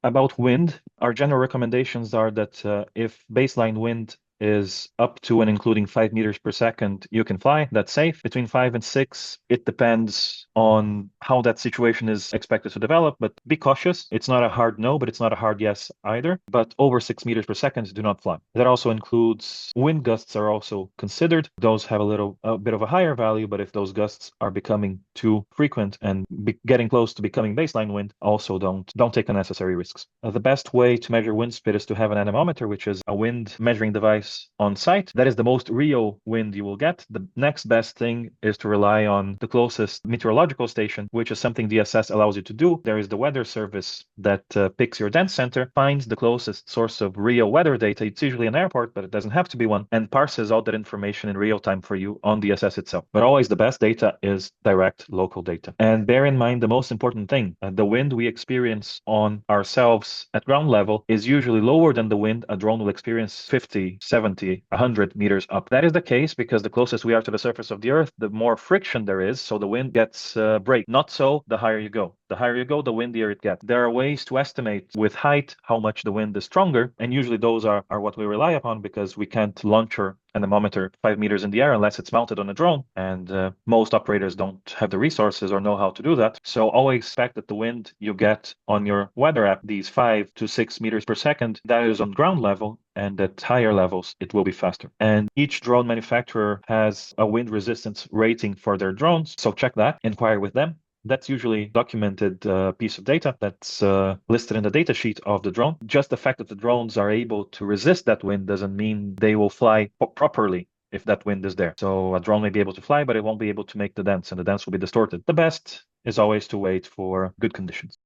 About wind, our general recommendations are that if baseline wind is up to and including 5 meters per second, you can fly. That's safe. Between 5 and 6, it depends on how that situation is expected to develop, but be cautious. It's not a hard no, but it's not a hard yes either. But over 6 meters per second, do not fly. That also includes wind gusts are also considered. Those have a bit of a higher value, but if those gusts are becoming too frequent and getting close to becoming baseline wind, also don't take unnecessary risks. The best way to measure wind speed is to have an anemometer, which is a wind measuring device on site. That is the most real wind you will get. The next best thing is to rely on the closest meteorological station, which is something DSS allows you to do. There is the weather service that picks your dense center, finds the closest source of real weather data. It's usually an airport, but it doesn't have to be one, and parses out that information in real time for you on DSS itself. But always the best data is direct local data. And bear in mind the most important thing, the wind we experience on ourselves at ground level is usually lower than the wind a drone will experience 50, 70, 100 meters up. That is the case because the closest we are to the surface of the Earth, the more friction there is, so the wind gets break. Not so the higher you go. The higher you go, the windier it gets. There are ways to estimate with height how much the wind is stronger, and usually those are what we rely upon because we can't launch an anemometer 5 meters in the air unless it's mounted on a drone, and most operators don't have the resources or know how to do that. So always expect that the wind you get on your weather app, these 5 to 6 meters per second, that is on ground level, and at higher levels, it will be faster. And each drone manufacturer has a wind resistance rating for their drones, so check that, inquire with them. That's usually documented piece of data that's listed in the data sheet of the drone. Just the fact that the drones are able to resist that wind doesn't mean they will fly properly if that wind is there. So a drone may be able to fly, but it won't be able to make the dance, and the dance will be distorted. The best is always to wait for good conditions.